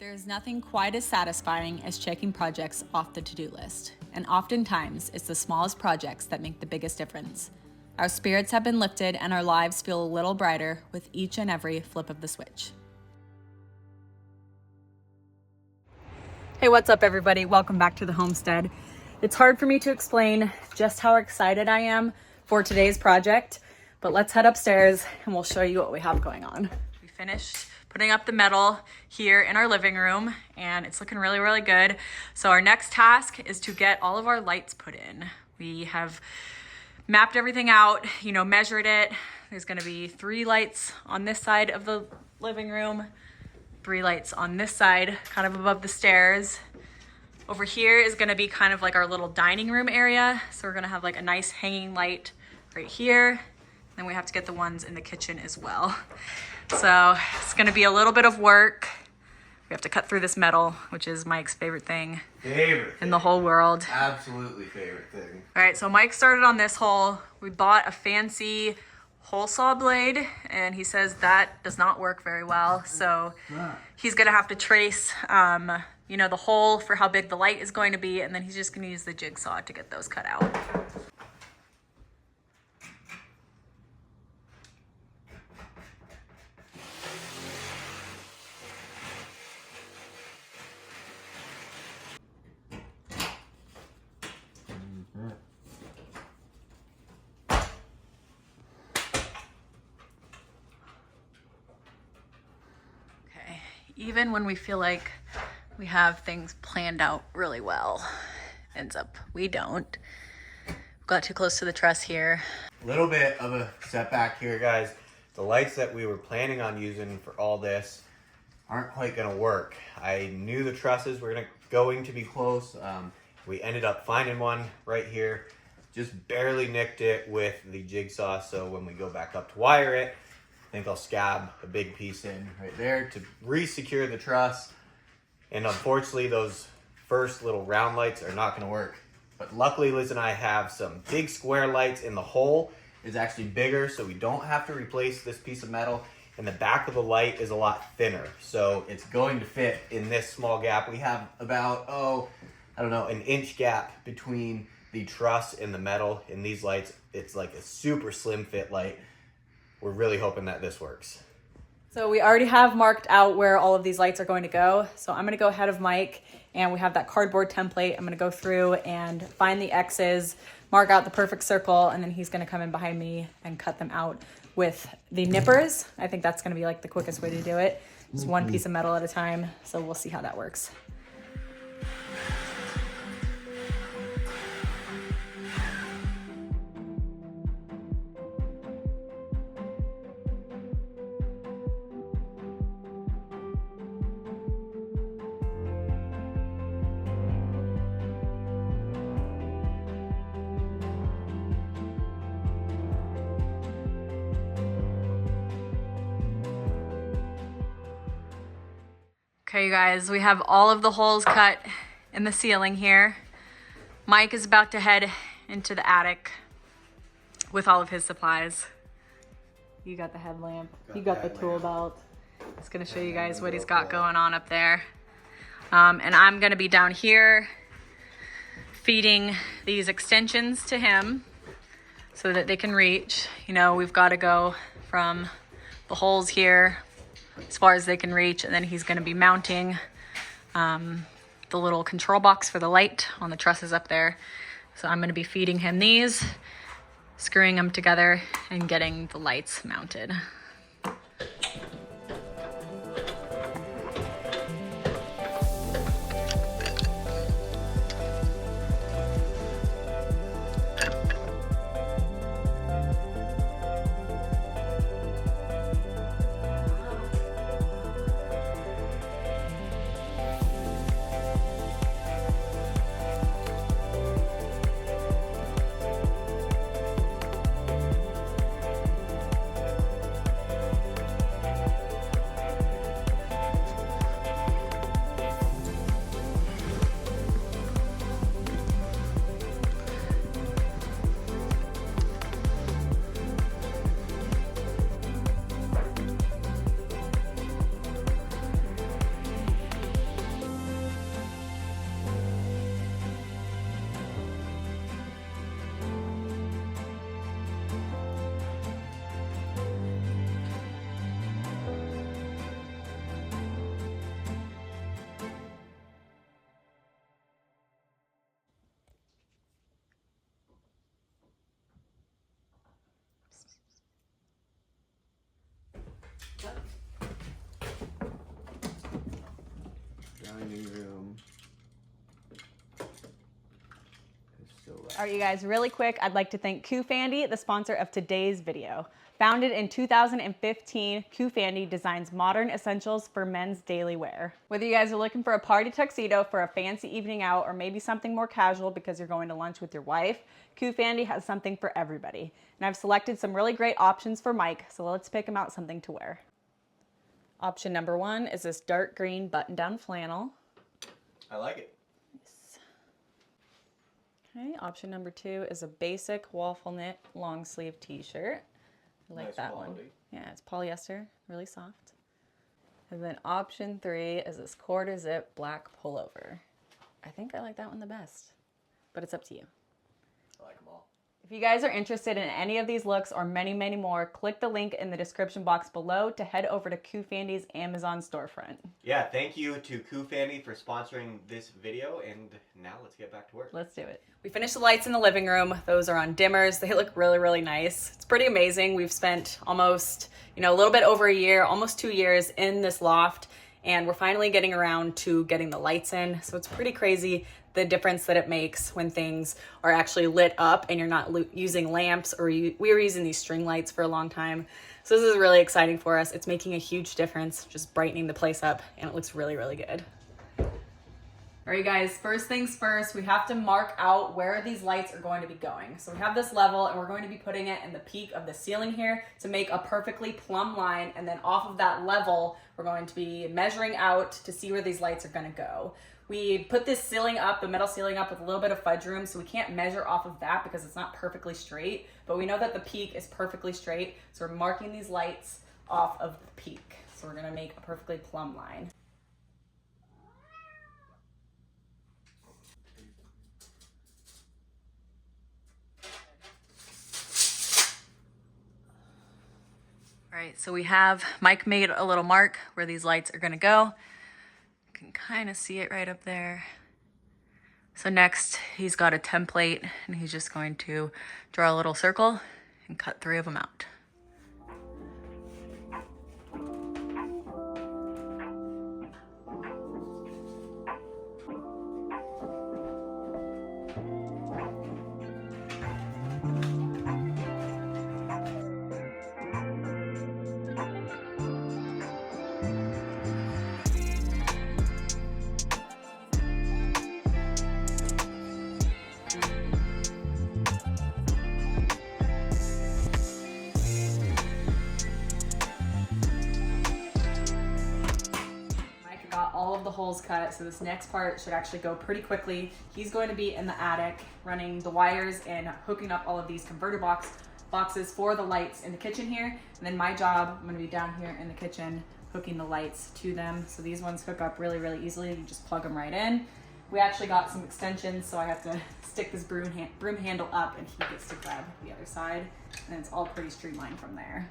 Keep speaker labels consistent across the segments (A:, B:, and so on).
A: There's nothing quite as satisfying as checking projects off the to-do list, and oftentimes it's the smallest projects that make the biggest difference. Our spirits have been lifted and our lives feel a little brighter with each and every flip of the switch. Hey, what's up everybody? Welcome back to the homestead. It's hard for me to explain just how excited I am for today's project, but let's head upstairs and we'll show you what we have going on. We finished putting up the metal here in our living room and it's looking really, really good. So our next task is to get all of our lights put in. We have mapped everything out, measured it. There's gonna be 3 lights on this side of the living room, 3 lights on this side, kind of above the stairs. Over here is gonna be kind of like our little dining room area. So we're gonna have like a nice hanging light right here. Then we have to get the ones in the kitchen as well. So it's gonna be a little bit of work. We have to cut through this metal, which is Mike's favorite thing in the whole world.
B: Absolutely favorite thing.
A: All right, so Mike started on this hole. We bought a fancy hole saw blade and he says that does not work very well. So he's gonna have to trace, the hole for how big the light is going to be, and then he's just gonna use the jigsaw to get those cut out. Even when we feel like we have things planned out really well, ends up we don't. Got too close to the truss here.
B: Little bit of a setback here, guys. The lights that we were planning on using for all this aren't quite gonna work. I knew the trusses were going to be close. We ended up finding one right here. Just barely nicked it with the jigsaw, so when we go back up to wire it, I think I'll scab a big piece in right there to re-secure the truss. And unfortunately, those first little round lights are not gonna work. But luckily, Liz and I have some big square lights, and the hole is actually bigger, so we don't have to replace this piece of metal. And the back of the light is a lot thinner, so it's going to fit in this small gap. We have about, an inch gap between the truss and the metal. In these lights, it's like a super slim fit light. We're really hoping that this works.
A: So we already have marked out where all of these lights are going to go. So I'm gonna go ahead of Mike and we have that cardboard template. I'm gonna go through and find the X's, mark out the perfect circle, and then he's gonna come in behind me and cut them out with the nippers. I think that's gonna be like the quickest way to do it. Just one piece of metal at a time. So we'll see how that works. Okay, you guys, we have all of the holes cut in the ceiling here. Mike is about to head into the attic with all of his supplies. You got the headlamp, you got the tool belt. He's gonna show you guys what he's got going on up there. And I'm gonna be down here feeding these extensions to him so that they can reach. We've gotta go from the holes here as far as they can reach, and then he's going to be mounting the little control box for the light on the trusses up there. So I'm going to be feeding him these, screwing them together, and getting the lights mounted.
B: Dining room.
A: All right, you guys, really quick, I'd like to thank Kufandy, the sponsor of today's video. Founded in 2015, Kufandy designs modern essentials for men's daily wear. Whether you guys are looking for a party tuxedo for a fancy evening out or maybe something more casual because you're going to lunch with your wife, Kufandy has something for everybody. And I've selected some really great options for Mike, so let's pick him out something to wear. Option number one is this dark green button-down flannel.
B: I like it.
A: Okay, option number two is a basic waffle knit long sleeve t-shirt. I like
B: Nice
A: that
B: quality.
A: one. Yeah, it's polyester, really soft. And then option three is this quarter zip black pullover. I think I like that one the best, but it's up to you.
B: I like them all.
A: If you guys are interested in any of these looks or many, many more, click the link in the description box below to head over to Kufandy's Amazon storefront.
B: Yeah, thank you to Kufandy for sponsoring this video, and now let's get back to work.
A: Let's do it. We finished the lights in the living room. Those are on dimmers. They look really, really nice. It's pretty amazing. We've spent almost, a little bit over a year, almost 2 years in this loft, and we're finally getting around to getting the lights in. So it's pretty crazy the difference that it makes when things are actually lit up and you're not using lamps, or we were using these string lights for a long time. So this is really exciting for us. It's making a huge difference, just brightening the place up, and it looks really, really good. All right, you guys, first things first, we have to mark out where these lights are going to be going. So we have this level, and we're going to be putting it in the peak of the ceiling here to make a perfectly plumb line. And then off of that level, we're going to be measuring out to see where these lights are going to go. We put this ceiling up, the metal ceiling up, with a little bit of fudge room, so we can't measure off of that because it's not perfectly straight, but we know that the peak is perfectly straight. So we're marking these lights off of the peak. So we're gonna make a perfectly plumb line. All right, so Mike made a little mark where these lights are gonna go. You can kind of see it right up there. So next, he's got a template, and he's just going to draw a little circle and cut 3 of them out. All of the holes cut, so this next part should actually go pretty quickly. He's going to be in the attic running the wires and hooking up all of these converter boxes for the lights in the kitchen here, and then my job, I'm going to be down here in the kitchen hooking the lights to them. So these ones hook up really, really easily. You just plug them right in. We actually got some extensions, so I have to stick this broom handle up, and he gets to grab the other side, and it's all pretty streamlined from there.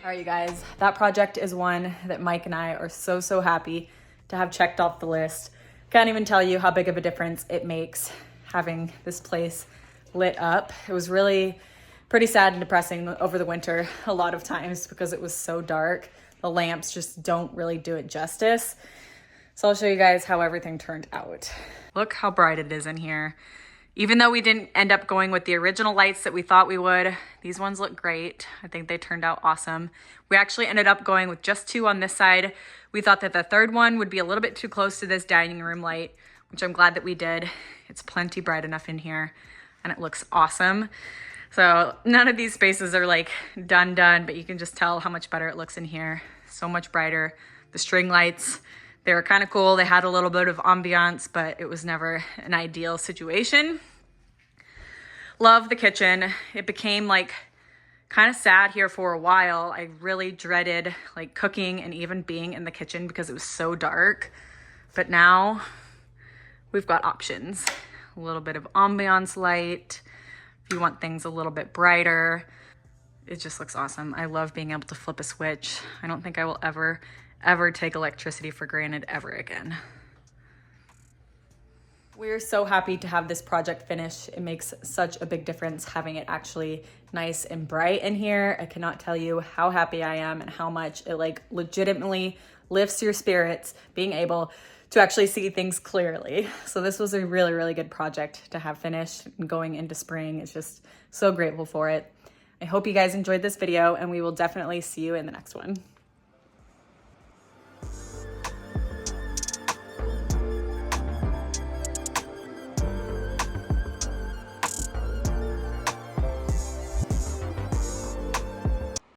A: All right, you guys, that project is one that Mike and I are so happy to have checked off the list. Can't even tell you how big of a difference it makes having this place lit up. It was really pretty sad and depressing over the winter a lot of times because it was so dark. The lamps just don't really do it justice. So I'll show you guys how everything turned out. Look how bright it is in here. Even though we didn't end up going with the original lights that we thought we would, these ones look great. I think they turned out awesome. We actually ended up going with just 2 on this side. We thought that the third one would be a little bit too close to this dining room light, which I'm glad that we did. It's plenty bright enough in here and it looks awesome. So none of these spaces are like done, but you can just tell how much better it looks in here. So much brighter. The string lights, they were kind of cool. They had a little bit of ambiance, but it was never an ideal situation. Love the kitchen. It became like kind of sad here for a while. I really dreaded like cooking and even being in the kitchen because it was so dark. But now we've got options. A little bit of ambiance light. If you want things a little bit brighter, it just looks awesome. I love being able to flip a switch. I don't think I will ever take electricity for granted ever again. We're so happy to have this project finished. It makes such a big difference having it actually nice and bright in here. I cannot tell you how happy I am and how much it like legitimately lifts your spirits being able to actually see things clearly. So this was a really, really good project to have finished and going into spring. It's just so grateful for it. I hope you guys enjoyed this video and we will definitely see you in the next one.